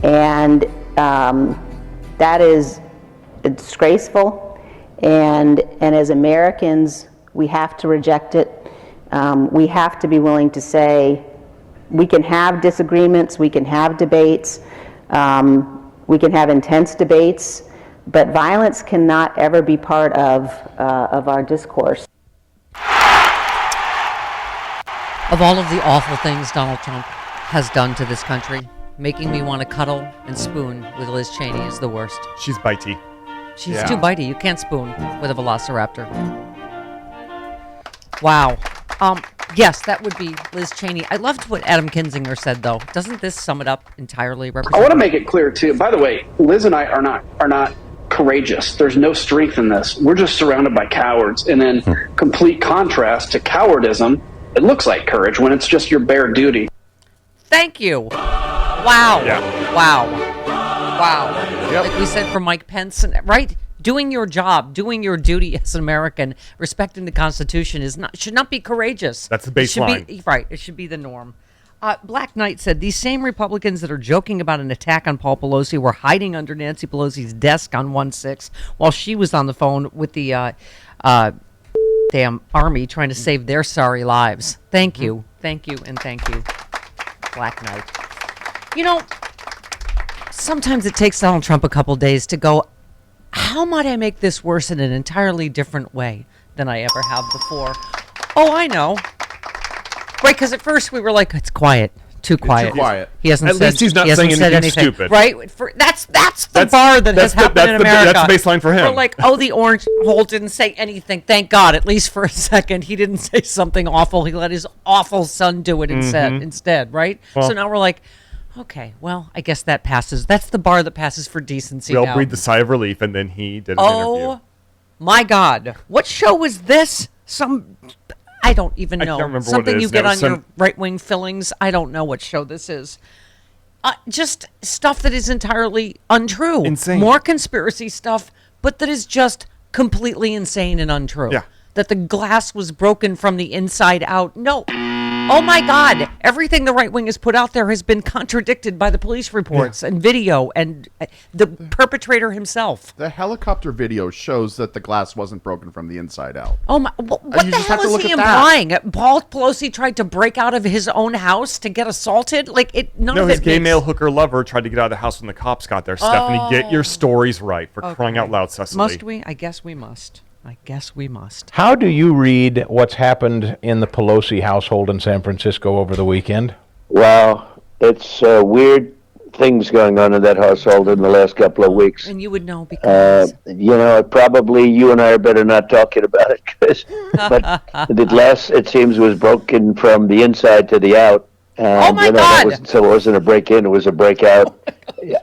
And that is disgraceful. And as Americans, we have to reject it. We have to be willing to say, we can have disagreements, we can have debates, we can have intense debates, but violence cannot ever be part of our discourse. Of all of the awful things Donald Trump has done to this country, making me want to cuddle and spoon with Liz Cheney is the worst. She's bitey. She's too bitey. You can't spoon with a velociraptor. Wow. Yes, that would be Liz Cheney. I loved what Adam Kinzinger said, though. Doesn't this sum it up entirely? I want to make it clear, too. By the way, Liz and I are not courageous. There's no strength in this. We're just surrounded by cowards. And in complete contrast to cowardism, it looks like courage when it's just your bare duty. Thank you. Wow. Yeah. Wow. Yep. Like we said for Mike Pence, right? Doing your job, doing your duty as an American, respecting the Constitution should not be courageous. That's the baseline. It should be the norm. Black Knight said, these same Republicans that are joking about an attack on Paul Pelosi were hiding under Nancy Pelosi's desk on 1/6 while she was on the phone with the damn army trying to save their sorry lives. Thank you, and thank you, Black Knight. You know, sometimes it takes Donald Trump a couple days to go, how might I make this worse in an entirely different way than I ever have before? Oh, I know. Right, because at first we were like, it's quiet. Too quiet. Too quiet. He hasn't At least he's not saying anything stupid. Right? That's the bar that has happened in America. That's the baseline for him. We're like, oh, the orange hole didn't say anything. Thank God. At least for a second, he didn't say something awful. He let his awful son do it instead, right? Well, so now we're like, okay, well, I guess that passes. That's the bar that passes for decency we all now. breathed a sigh of relief, and then he did an interview. Oh, my God. What show was this? I don't even know. I can't remember Something what it you is. get on your right-wing fillings. I don't know what show this is. Just stuff that is entirely untrue. Insane. More conspiracy stuff, but that is just completely insane and untrue. Yeah. That the glass was broken from the inside out. No. Oh, my God. Everything the right wing has put out there has been contradicted by the police reports and video and the perpetrator himself. The helicopter video shows that the glass wasn't broken from the inside out. Oh, my. What the hell is he implying? Paul Pelosi tried to break out of his own house to get assaulted? Like, none of it his gay male hooker lover tried to get out of the house when the cops got there. Stephanie, get your stories right, for crying out loud, Cecily. Must we? I guess we must. How do you read what's happened in the Pelosi household in San Francisco over the weekend? Well, it's weird things going on in that household in the last couple of weeks. And you would know because... probably you and I are better not talking about it. But the glass, it seems, was broken from the inside to the out. And, oh, my God! So it wasn't a break-in, it was a break-out.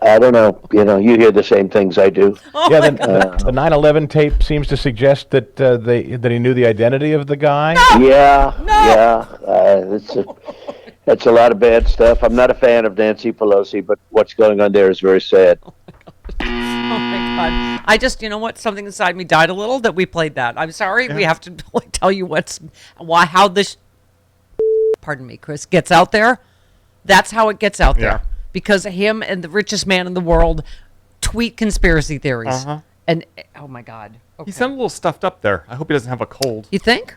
I don't know. You hear the same things I do. Oh, yeah, the 9/11 tape seems to suggest that that he knew the identity of the guy. No! Yeah. It's a lot of bad stuff. I'm not a fan of Nancy Pelosi, but what's going on there is very sad. Oh, my God. I just, you know what? Something inside me died a little that we played that. I'm sorry. Yeah. We have to tell you how this... Pardon me, Chris, gets out there. That's how it gets out there. Because him and the richest man in the world tweet conspiracy theories. And, oh, my God. Okay. He sounded a little stuffed up there. I hope he doesn't have a cold. You think?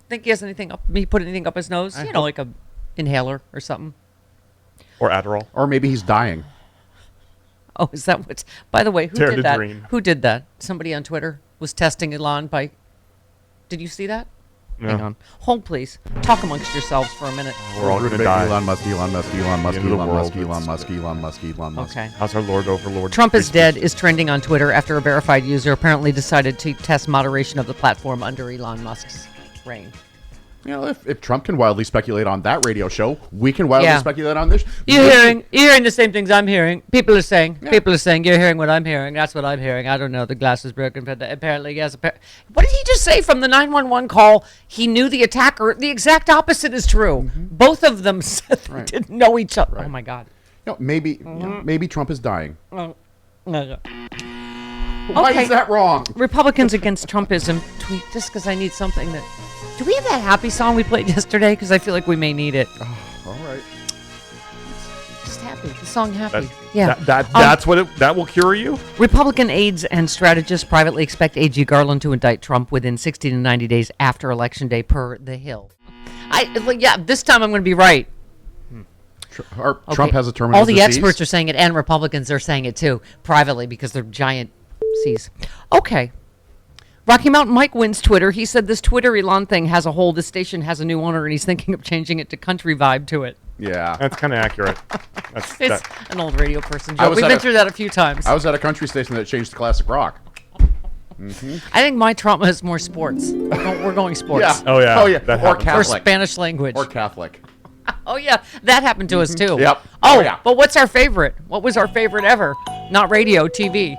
Think he has anything up? He put anything up his nose? Like a inhaler or something? Or Adderall. Or maybe he's dying. Oh, is that what? By the way, who Dare did to that? dream. Who did that? Somebody on Twitter was testing Elon by... Did you see that? No. Hang on. Hold, please. Talk amongst yourselves for a minute. We're all going to die. Elon Musk. Okay. How's our Lord Overlord? Trump is dead is trending on Twitter after a verified user apparently decided to test moderation of the platform under Elon Musk's reign. If Trump can wildly speculate on that radio show, we can wildly speculate on this. You're hearing the same things I'm hearing. People are saying you're hearing what I'm hearing. That's what I'm hearing. I don't know. The glass is broken. But apparently, yes. What did he just say from the 911 call? He knew the attacker. The exact opposite is true. Both of them said they didn't know each other. Right. Oh my God. Maybe Trump is dying. No. Why is that wrong? Republicans against Trumpism tweet just because I need something that. Do we have that happy song we played yesterday? Because I feel like we may need it. Oh, all right. Just happy. Happy. The song Happy. That's what that will cure you? Republican aides and strategists privately expect AG Garland to indict Trump within 60 to 90 days after Election Day, per The Hill. This time I'm going to be right. Trump has a terminal All the disease. experts are saying it, and Republicans are saying it too, privately, because they're giant C's. Okay. Rocky Mountain Mike wins Twitter. He said this Twitter Elon thing has a hole. This station has a new owner, and he's thinking of changing it to country vibe to it. Yeah. That's kind of accurate. It's an old radio person joke. We've been through that a few times. I was at a country station that changed to classic rock. I think my trauma is more sports. We're going sports. Yeah. Oh, yeah. Oh, yeah. That Or happens. Or Catholic. Spanish language. Or Catholic. Oh, yeah. That happened to us, too. Yep. Oh, Oh, yeah. But what's our favorite? What was our favorite ever? Not radio, TV.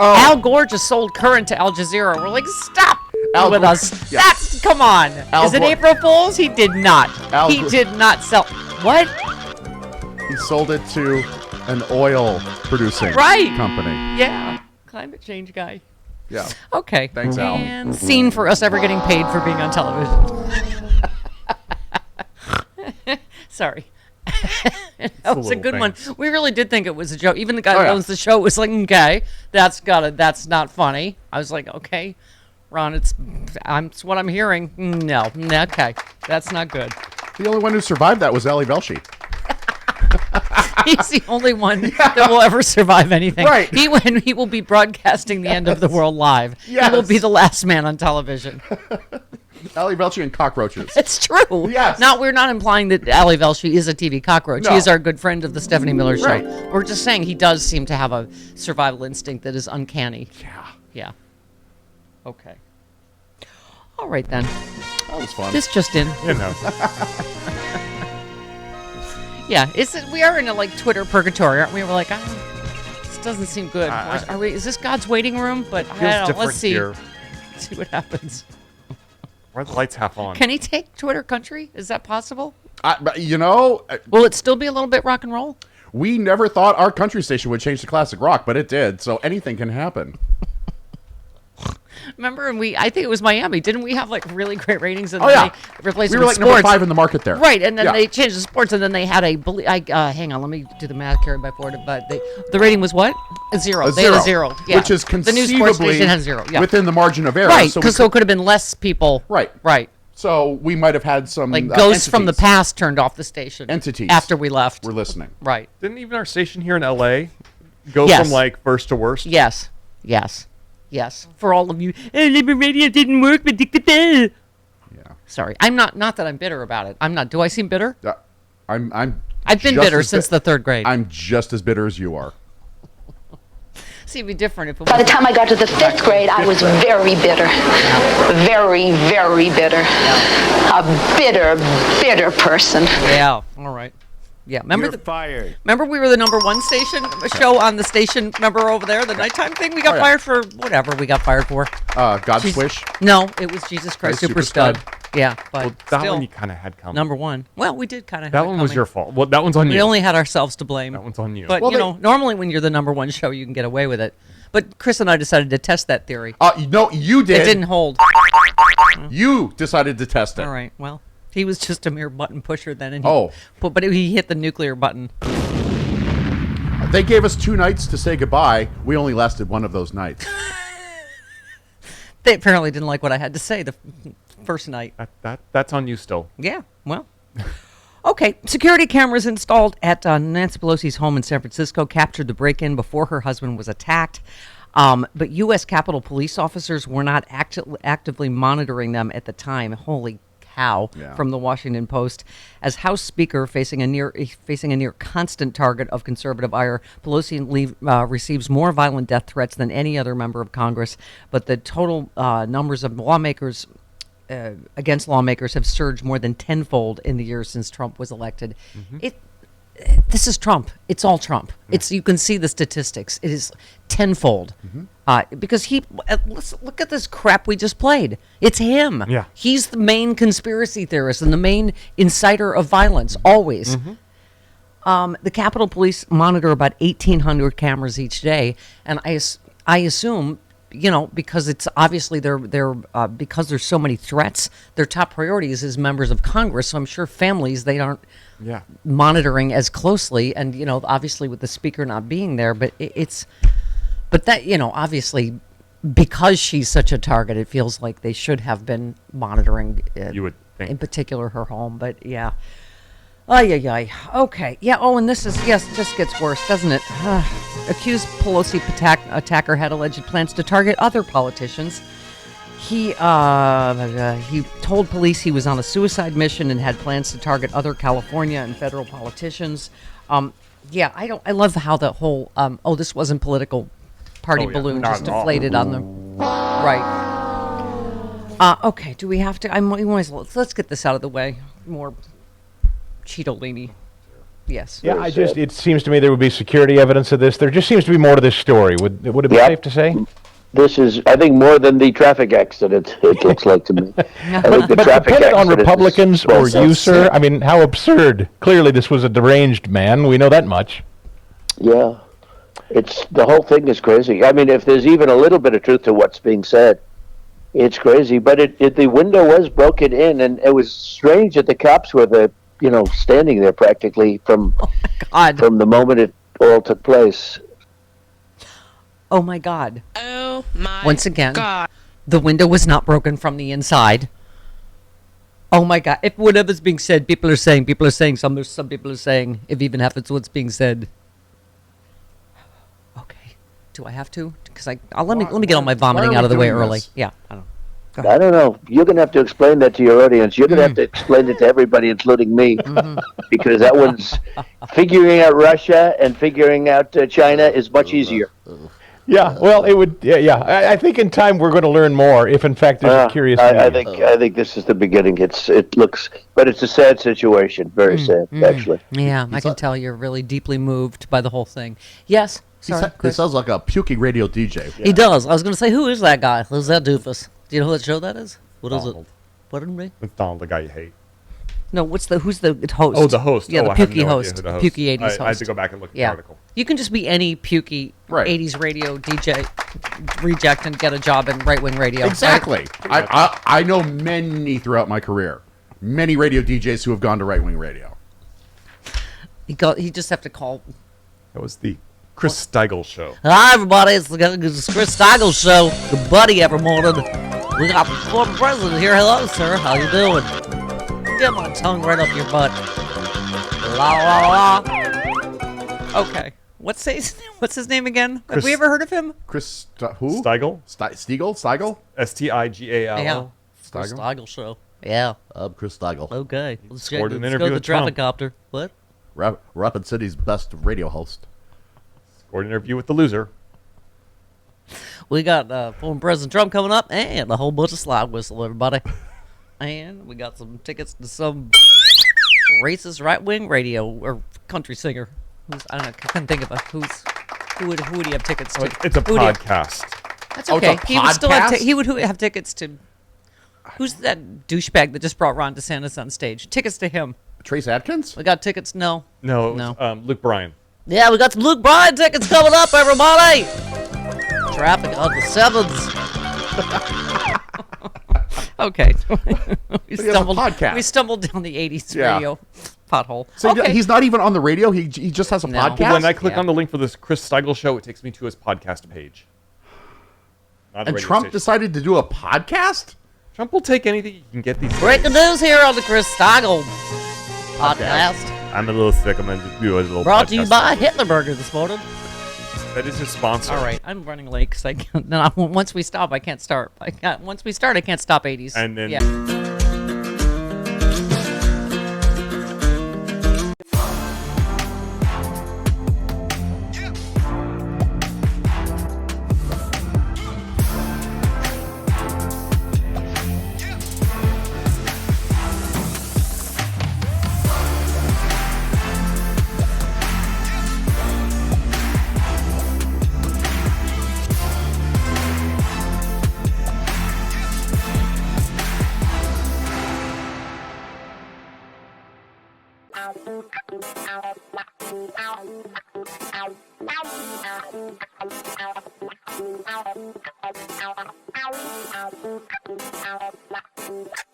Oh. Al Gore just sold Current to Al Jazeera. We're like, stop Al with Gore- us. Yeah. Come on. Al Is it Gore- April Fool's? He did not. He Gore- did not sell. What? He sold it to an oil producing Right. company. Yeah. Climate change guy. Yeah. Okay. Thanks, Al. And scene for us ever getting paid for being on television. Sorry. That was a little good one. things. We really did think it was a joke. Even the guy who yeah. owns the show was like, okay, that's not funny. I was like, okay, Ron, it's what I'm hearing. No, okay, that's not good. The only one who survived that was Ali Velshi. He's the only one that will ever survive anything. Right. He will be broadcasting the end of the world live. Yes. He will be the last man on television. Ali Velshi and cockroaches. It's true. Yes. We're not implying that Ali Velshi is a TV cockroach. No. He is our good friend of the Stephanie Miller Show. Right. We're just saying he does seem to have a survival instinct that is uncanny. Yeah. Yeah. Okay. All right, then. That was fun. This just in. You know. Yeah. We are in a, Twitter purgatory, aren't we? We're like, this doesn't seem good. Are we? Is this God's waiting room? But I Feels don't know. different Let's see. here. See what happens. Why are the lights half on? Can he take Twitter country? Is that possible? You know, Will it still be a little bit rock and roll? we never thought our country station would change to classic rock, but it did. So anything can happen. Remember, I think it was Miami. Didn't we have really great ratings? And Oh, then yeah. they replaced We it were with like number sports. 5 in the market there. Right, and then Yeah. they changed the sports, and then they had hang on, let me do the math carried by 4. But the rating was what? A 0. They had a 0. Yeah. Which is the new sports conceivably station had 0. Yeah. within the margin of error. Right, So, because it could have been less people. Right. Right. So we might have had some Ghosts from the entities past turned off the station. Entities After we left. were listening. Right. Didn't even our station here in LA go Yes. from first to worst? Yes. Yes. Yes. For all of you, Liberty Radio didn't work, but yeah. Sorry, I'm not that I'm bitter about it. I'm not. Do I seem bitter? I've I've been bitter since the 3rd grade. I'm just as bitter as you are. See, it'd be different if it By the was. time I got to the 5th grade, I was very bitter. Very, very bitter. A bitter, bitter person. Yeah. All right. Yeah. Remember fired. Remember we were the number 1 station show on the station. Remember over there, the nighttime thing. We got yeah. fired for whatever we got fired for. God's Jesus- Wish. No, it was Jesus Christ Christ Super Super Stud. Yeah, but Well, that still one you kind of had coming. number 1. Well, we did kind of. That one was your fault. Well, that one's on We you. only had ourselves to blame. That one's on you. But Well, normally when you're the number 1 show, you can get away with it. But Chris and I decided to test that theory. No, you did. It didn't hold. You decided to test it. All right. Well, he was just a mere button pusher then, and Oh. but he hit the nuclear button. They gave us 2 nights to say goodbye. We only lasted one of those nights. They apparently didn't like what I had to say the first night. That's on you still. Yeah. Well. Okay. Security cameras installed at Nancy Pelosi's home in San Francisco captured the break-in before her husband was attacked. But U.S. Capitol police officers were not actively monitoring them at the time. Holy cow! Yeah. From the Washington Post, as House Speaker facing a near constant target of conservative ire, Pelosi receives more violent death threats than any other member of Congress. But the total numbers of lawmakers against lawmakers have surged more than tenfold in the years since Trump was elected. This is Trump. It's all Trump. You can see the statistics. It is tenfold because let's look at this crap we just played. It's him. Yeah. He's the main conspiracy theorist and the main inciter of violence always. The Capitol Police monitor about 1,800 cameras each day, and I assume, because it's obviously because there's so many threats, their top priority is as members of Congress. So I'm sure families, they aren't monitoring as closely, and obviously with the speaker not being there, but but that obviously because she's such a target, it feels like they should have been monitoring. You would think. In particular, her home, but yeah. Ay. Okay. Yeah. Oh, and this just gets worse, doesn't it? Accused Pelosi attacker had alleged plans to target other politicians. He told police he was on a suicide mission and had plans to target other California and federal politicians. I love how the whole this wasn't political party balloon just deflated on them. Right. Okay. Do we have to? Let's get this out of the way. More Cheetolini. Yes. Yeah, it seems to me there would be security evidence of this. There just seems to be more to this story. Would it be safe to say? This is, I think, more than the traffic accident, it looks like to me. But depending on Republicans or you, sir, I mean, how absurd. Clearly this was a deranged man. We know that much. Yeah. The whole thing is crazy. I mean, if there's even a little bit of truth to what's being said, it's crazy. But the window was broken in, and it was strange that the cops were standing there practically from the moment it all took place. Oh my God. Oh my Once again, God. The window was not broken from the inside. Oh my God. If whatever's being said, people are saying, some people are saying, if even half it's what's being said. Okay. Do I have to? Because let me get all my vomiting out of the way early. This? Yeah, I don't know. I don't know. You're going to have to explain that to your audience. You're going to have to explain it to everybody, including me, because that one's figuring out Russia and figuring out China is much easier. Yeah, well, it would. Yeah. I think in time we're going to learn more. If in fact there's a curious. I think this is the beginning. It looks, but it's a sad situation. Very sad, actually. Yeah, I can tell you're really deeply moved by the whole thing. Yes. Sorry, He sounds like a puking radio DJ. He does. I was going to say, who is that guy? Who's that doofus? Do you know what show that is? What is it? Pardon me? It's Thom, the guy you hate. No, who's the host? Oh, the host. Yeah, the I have pukey no host. idea who the host. Pukey 80s host. I had to go back and look at the article. You can just be any pukey 80s radio DJ reject and get a job in right-wing radio. Exactly. I know many throughout my career. Many radio DJs who have gone to right-wing radio. He just have to call. That was the Chris Steigel show. Hi, everybody. It's Chris Steigel show. The buddy every morning. We got the former president here. Hello, sir. How you doing? Get my tongue right up your butt. La la la. Okay. What's his name again? Have we ever heard of him? Chris who? Steigel? Steigel? Stigal. Yeah. Chris Steigel show. Yeah. I'm Chris Steigel. Okay. Let's go Scored an interview to the with Trump. traffic-copter. What? Rapid City's best radio host. Or an interview with the loser. We got former President Trump coming up and a whole bunch of slide whistle, everybody. And we got some tickets to some racist right-wing radio or country singer. I don't know. I couldn't think of who would he have tickets to? It's a podcast. That's okay. It's a He would still have podcast? he would have tickets to. Who's that douchebag that just brought Ron DeSantis on stage? Tickets to him. Trace Adkins? We got tickets. No. No, it was, Luke Bryan. Yeah, we got some Luke Bryan tickets coming up, everybody. Traffic on the sevens. Okay. we stumbled down the 80s radio pothole. So he's not even on the radio. He just has a podcast. When I click on the link for this Chris Steigel show, it takes me to his podcast page. And Trump decided to do a podcast? Trump will take anything he can get these days. Breaking news here on the Chris Steigel podcast. I'm a little sick. I'm going to do a little Brought to you podcast by episode. Hitlerburger this morning. That is his sponsor. All right, I'm running late because I can't. No, once we stop, I can't start. Once we start, I can't stop 80s. And then. Yeah. Ow.